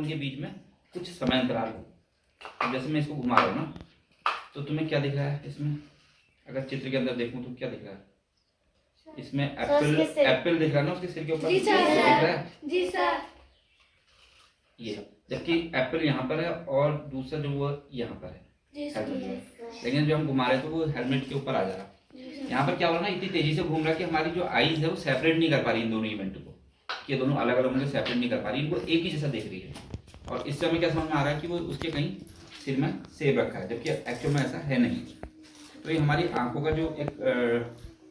इनके बीच में कुछ समय अंतराल हो। अब जैसे मैं इसको घुमा रहा हूँ ना, तो तुम्हें क्या दिख रहा है इसमें? अगर चित्र के अंदर देखूं तो क्या दिख रहा है इसमें? एप्पल दिख रहा है ना उसके सिर के ऊपर, दिख रहा है जी सर। ये, जबकि एप्पल यहाँ पर है और दूसरा जो वो यहाँ पर है लेकिन जो हम घुमा रहे थे वो हेलमेट के ऊपर आ जा रहा है। यहाँ पर क्या हो रहा है ना, इतनी तेजी से घूम रहा है कि हमारी जो आईज है वो सेपरेट नहीं कर पा रही इन दोनों इवेंट को, कि ये दोनों अलग अलग होंगे, सेपरेट नहीं कर पा रही, इनको एक ही जैसा देख रही है। और इससे हमें क्या समझ में आ रहा है कि वो उसके कहीं सिर में सेब रखा है, जबकि एक्चुअल में ऐसा है नहीं। तो ये हमारी आंखों का जो एक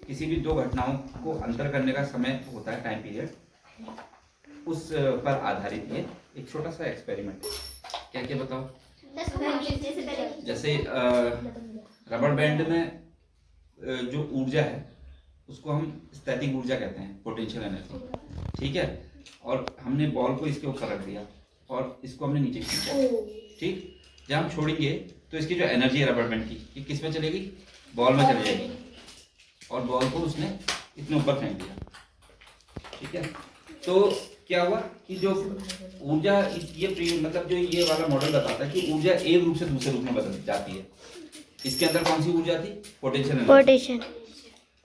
किसी भी दो घटनाओं को अंतर करने का समय होता है, टाइम पीरियड, उस पर आधारित ये एक छोटा सा एक्सपेरिमेंट। क्या क्या बताओ? जैसे रबर बैंड में जो ऊर्जा है उसको हम स्थैतिक ऊर्जा कहते हैं, पोटेंशियल एनर्जी, ठीक है। और हमने बॉल को इसके ऊपर रख दिया और इसको हमने नीचे खींचा, ठीक। जब हम छोड़ेंगे तो इसकी जो एनर्जी है रबर बैंड की, ये किस में चलेगी? बॉल में चली जाएगी, और बॉल को उसने इतने ऊपर फेंक दिया, ठीक है। तो क्या हुआ कि जो ऊर्जा, ये मतलब जो ये वाला मॉडल बताता है कि ऊर्जा एक रूप से दूसरे रूप में बदल जाती है। इसके अंदर कौन सी ऊर्जा थी? पोटेंशियल।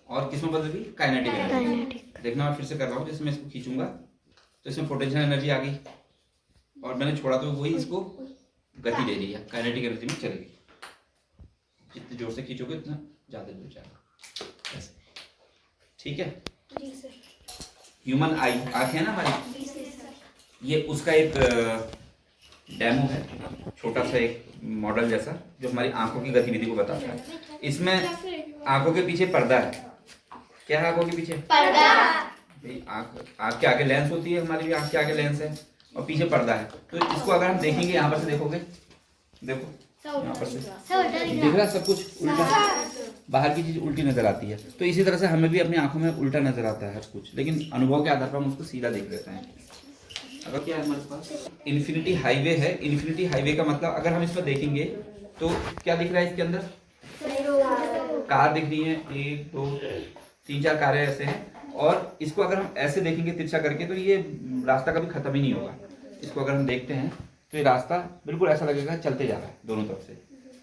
और किस में बदल गई? Kinetic energy. देखना मैं फिर से कर रहा हूँ, जैसे मैं इसको खींचूंगा तो इसमें पोटेंशियल एनर्जी आ गई, और मैंने छोड़ा तो वही इसको गति दे रही है, काइनेटिक एनर्जी में चलेगी। जितने जोर से खींचोगे उतना ज्यादा दूर जाएगा, ठीक है। ह्यूमन आई, आंखें है ना हमारी, ये उसका एक डेमो है, छोटा सा एक मॉडल जैसा, जो हमारी आंखों की गतिविधि को बताता है। इसमें आंखों के पीछे पर्दा है। क्या है आंखों के पीछे? पर्दा। आंख के आगे लेंस होती है, हमारी भी आंख के आगे लेंस है और पीछे पर्दा है। तो इसको अगर हम देखेंगे, यहाँ पर से देखोगे, देखो यहाँ पर से दिख रहा है सब कुछ उल्टा, बाहर की चीज उल्टी नजर आती है। तो इसी तरह से हमें भी अपनी आंखों में उल्टा नजर आता है हर कुछ, लेकिन अनुभव के आधार पर हम उसको सीधा देख लेते हैं। अगर क्या है हमारे पास इन्फिनिटी हाईवे है। इन्फिनिटी हाईवे का मतलब अगर हम इसमें देखेंगे तो क्या दिख रहा है इसके अंदर? कार दिख रही है, 1 2 3 4 कारें ऐसे हैं। और इसको अगर हम ऐसे देखेंगे तिरछा करके तो ये रास्ता कभी खत्म ही नहीं होगा। इसको अगर हम देखते हैं तो ये रास्ता बिल्कुल ऐसा लगेगा चलते जा रहा है दोनों तरफ से।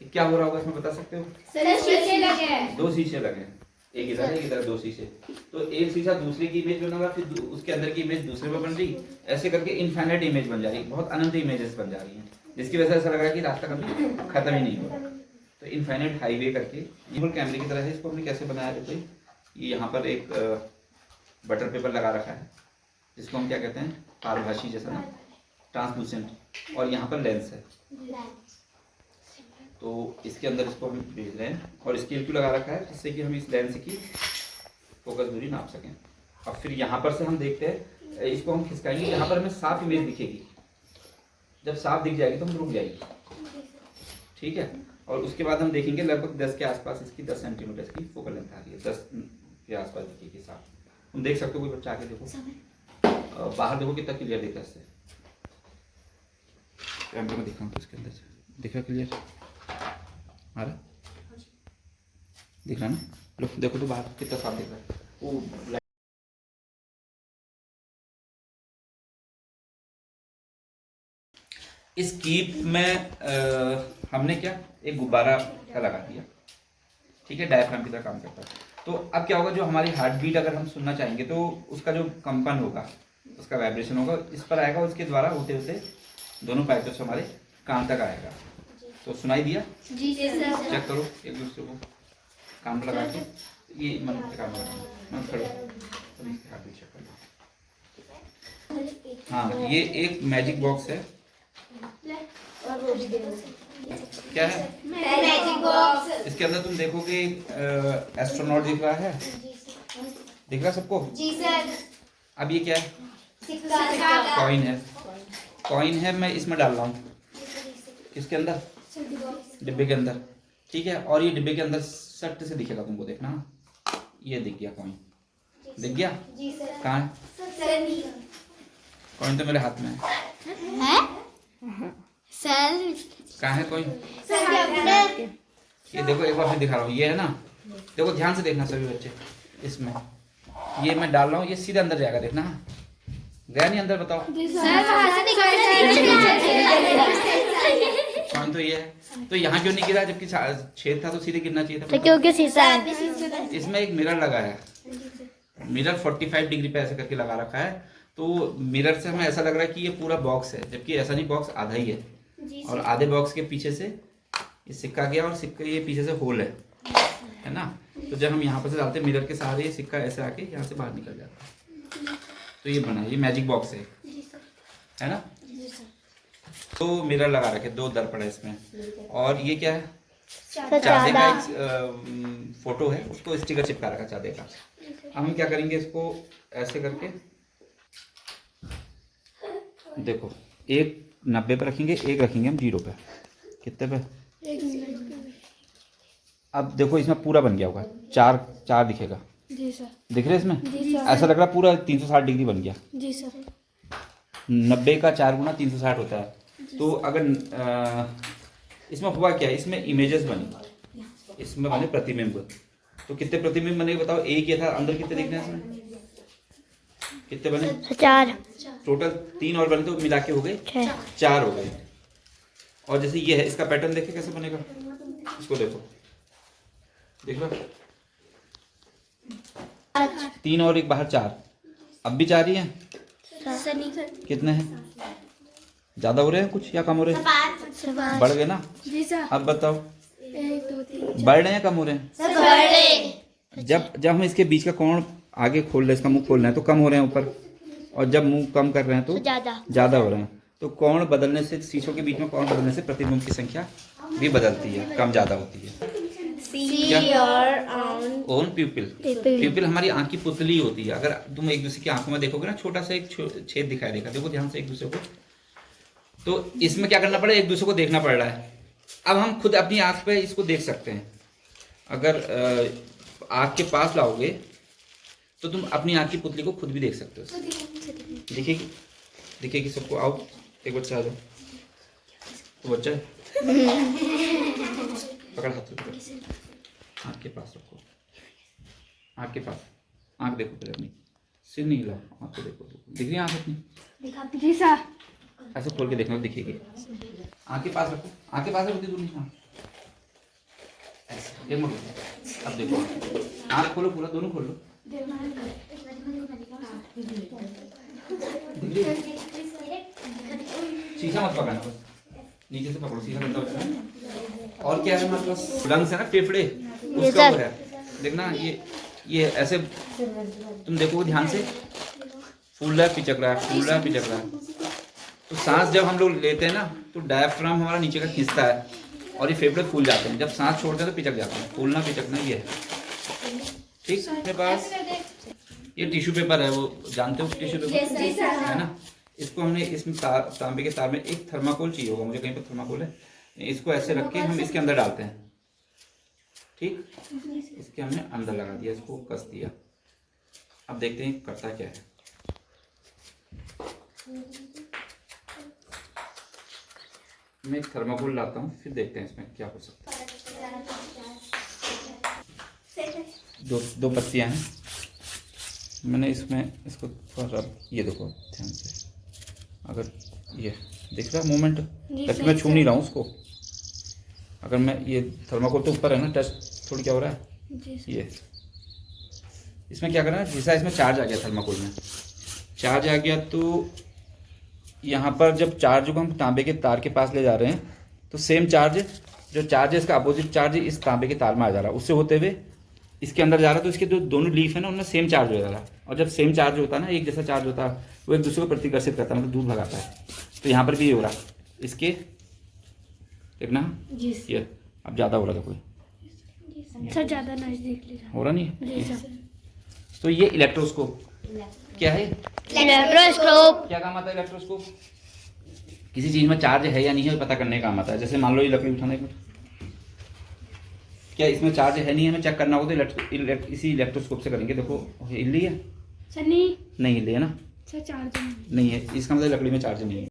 क्या हो रहा होगा इसमें बता सकते हो? शीशे लगे हैं, 2 शीशे लगे हैं, एक इधर एक इधर, 2 शीशे। तो एक शीशा दूसरे की इमेज बना रहा, फिर उसके अंदर की इमेज दूसरे में बन रही, ऐसे करके इनफाइनाइट इमेज बन जा रही, बहुत अनंत इमेजेस बन जा रही हैं, जिसकी वजह से ऐसा लग रहा है कि रास्ता कभी खत्म ही नहीं होगा। तो इनफाइनाइट हाईवे करके ये कैमरे की तरह है। इसको हमने कैसे बनाया? देखो ये यहाँ पर एक बटर पेपर लगा रखा है, जिसको हम क्या कहते हैं? पारभासी जैसा ना, ट्रांसलूसेंट, और यहाँ पर लेंस है। तो इसके अंदर इसको हम भेज रहे हैं और स्केल क्यों लगा रखा है? जिससे कि हम इस लेंस की फोकस दूरी नाप सकें। अब फिर यहाँ पर से हम देखते हैं, इसको हम खिसकाएंगे, यहाँ पर हमें साफ इमेज दिखेगी। जब साफ दिख जाएगी तो हम रुक जाएगी, ठीक है। और उसके बाद हम देखेंगे लगभग 10 के आसपास इसकी 10 सेंटीमीटर की फोकल लेंथ आ रही है, 10 के आसपास दिखेगी साफ। तुम देख सकते हो, कोई बच्चा आके देखो, बाहर देखो कितना क्लियर दिख रहा है इससे। कैमरे में दिखाऊं तो इसके अंदर से दिख रहा क्लियर आ रहा? दिख रहा ना? लो देखो तो बाहर कितना साफ दिख रहा है वो। इस कीप में हमने क्या एक गुब्बारा का लगा दिया, ठीक है, डायफ्राम की तरह काम करता है। तो अब क्या होगा, जो हमारी हार्ट बीट अगर हम सुनना चाहेंगे तो उसका जो कंपन होगा, उसका वाइब्रेशन होगा, इस पर आएगा, उसके द्वारा होते होते दोनों पाइपों से हमारे कान तक आएगा। तो सुनाई दिया? जी सर। चेक करो एक दूसरे को कान लगा के, ये मन से काम लगा, मन खड़े अभी इसके हाथ भी चेक कर लो। हाँ, ये एक मैजिक बॉक्स है। क्या है? Magic box. इसके अंदर तुम देखोगे एस्ट्रोनॉट दिख रहा है, दिख रहा सबको? जी सर। अब ये क्या है? सिक्का। कॉइन है, कॉइन है, मैं इसमें डाल रहा हूँ, किसके अंदर? डिब्बे के अंदर, ठीक है। और ये डिब्बे के अंदर सट से दिखेगा तुमको, देखना, ये दिख गया कॉइन, दिख गया? कहाँ है कॉइन? तो मेरे हाथ में है सर। कहाँ है कॉइन? ये देखो, एक बार फिर दिखा रहा हूँ, ये है ना, देखो ध्यान से देखना सभी बच्चे, इसमें ये मैं डाल रहा हूँ, ये सीधा अंदर जाएगा, देखना। गया नहीं अंदर? बताओ सर। तो ये है। तो यहाँ क्यों नहीं गिरा, जबकि छेद था तो सीधे गिरना चाहिए था। क्योंकि शीशा है। इसमें एक मिरर लगा है, मिरर 45 डिग्री पे ऐसे करके लगा रखा है, तो मिरर से हमें ऐसा लग रहा है कि ये पूरा बॉक्स है, जबकि ऐसा नहीं, बॉक्स आधा ही है और आधे बॉक्स के पीछे से ये सिक्का गया और सिक्के ये पीछे से होल है ना। तो जब हम यहाँ पर से डालते हैं मिरर के सहारे, ये सिक्का ऐसे आके यहाँ से बाहर निकल जाता है। तो ये बना, ये मैजिक बॉक्स है ना। तो मिरर लगा रखे, 2 दर्पण है इसमें, और ये क्या है, चांदे का एक फोटो है, उसको स्टिकर चिपका रखा चांदे का। अब हम क्या करेंगे, इसको ऐसे करके देखो, एक 90 पे रखेंगे, एक रखेंगे हम 0 पे। कितने पे? अब देखो इसमें पूरा बन गया होगा, 4 दिखेगा। जी सर। दिख रहे इसमें? ऐसा लग रहा है पूरा 360 डिग्री बन गया। जी सर। 90 का 4 गुना 360 होता है। तो अगर इसमें हुआ क्या, इसमें इमेजेस बनी, इसमें बने प्रतिबिंब। तो कितने प्रतिबिंब बने बताओ? एक ये था, अंदर कितने दिखने हैं इसमें? कितने बने? 4। टोटल 3 और बने, तो मिला के हो गए 4 हो गए। और जैसे ये है, इसका पैटर्न देखे कैसे बनेगा, इसको देखो, देख लो, 3 और 1 बाहर 4, अब भी 4 ही है। कितने हैं? ज्यादा हो रहे हैं कुछ या कम हो रहे हैं? बढ़ गए ना। जी सर। अब बताओ, 1 2 3 बढ़ रहे हैं कम हो रहे हैं? जब हम इसके बीच का कोण आगे खोल रहे हैं, इसका मुंह खोल रहे हैं, तो कम हो रहे हैं ऊपर, और जब मुंह कम कर रहे हैं तो ज्यादा हो रहे हैं। तो कोण बदलने से, शीशों के बीच में कोण बदलने से प्रतिबिंब की संख्या भी बदलती है, कम ज्यादा होती है। ओन प्यूपिल हमारी आंख की पुतली होती है। अगर तुम एक दूसरे की आंखों में देखोगे ना, छोटा सा एक छेद दिखाई देगा, देखो ध्यान से एक दूसरे को। तो इसमें क्या करना पड़ेगा, एक दूसरे को देखना पड़ रहा है। अब हम खुद अपनी आंख पे इसको देख सकते हैं। अगर आंख के पास लाओगे तो तुम अपनी आंख की पुतली को खुद भी देख सकते हो। दिखेगी, दिखेगी सबको। आओ एक बच्चा आ जाओ, तो बच्चा पकड़, हाथ पकड़, आँख के पास रखो, आँख के पास, आँख देखो पहले अपनी, सिर नहीं हिलाओ, आँख को देखो, दिख रही है आँख अपनी? जी सर। ऐसे खोल के देखना, दिखेगी। आँख के पास रखो, आँख के पास रखो, दूर नहीं, ऐसे एक मिनट। अब देखो, आँख खोलो पूरा, दोनों खोल लो। शीशा मत पकड़ना, बस नीचे से पकड़ो, शीशा गंदा होता है। और क्या है हमारे पास, रंग से ना फेफड़े, उसका हो रहा है, देखना। ये ऐसे तुम देखो ध्यान से, फूल रहा है, पिचक रहा है, फूल रहा है, पिचक रहा है। तो सांस जब हम लोग लेते हैं ना, तो डायफ्राम हमारा नीचे का खींचता है और ये फेफड़े फूल जाते हैं। जब सांस छोड़ते हैं तो पिचक जाते हैं। फूलना पिचकना ये है, ठीक। मेरे पास ये टिश्यू पेपर है, वो जानते हो टिश्यू पेपर है ना। इसको हमने इसमें तांबे के तार में एक थर्माकोल चाहिए होगा, मुझे कहीं पर थर्माकोल है, इसको ऐसे रख के हम इसके अंदर डालते हैं, ठीक। इसके हमने अंदर लगा दिया, इसको कस दिया। अब देखते हैं करता क्या है। मैं एक थर्माकोल लाता हूँ, फिर देखते हैं इसमें क्या हो सकता है। दो पत्तियाँ हैं, मैंने इसमें इसको थोड़ा, ये देखो ध्यान से, अगर ये दिख रहा है मूवमेंट, जबकि मैं छू नहीं रहा हूँ उसको। अगर मैं ये थर्माकोल तो ऊपर है ना, टच थोड़ी क्या हो रहा है, ये इसमें क्या करना है, जैसा इसमें चार्ज आ गया, थर्माकोल में चार्ज आ गया, तो यहाँ पर जब चार्ज को हम तांबे के तार के पास ले जा रहे हैं, तो सेम चार्ज, जो चार्ज है इसका अपोजिट चार्ज इस तांबे के तार में आ जा रहा है, उससे होते हुए इसके अंदर जा रहा है। तो इसके जो दोनों लीफ है ना, उनमें सेम चार्ज हो जा रहा है। और जब सेम चार्ज होता है ना, एक जैसा चार्ज होता है, वो एक दूसरे को प्रतिकर्षित करता है, मतलब दूर भगाता है। तो यहाँ पर भी ये हो रहा है, इसके देखना ये अब ज़्यादा हो रहा था, कोई सर ज़्यादा नजदीक ले जाओ, हो रहा नहीं है। तो ये इलेक्ट्रोस्कोप क्या है, इलेक्ट्रोस्कोप क्या काम आता है इलेक्ट्रोस्कोप? किसी चीज में चार्ज है या नहीं है पता करने का काम आता है। जैसे मान लो ये लकड़ी उठाने, क्या इसमें चार्ज है नहीं है, हमें चेक करना होगा, तो इसी इलेक्ट्रोस्कोप से करेंगे। देखो हिल रही है सर? नहीं हिल रही है ना, सर चार्ज नहीं है, इसका मतलब लकड़ी में चार्ज नहीं है।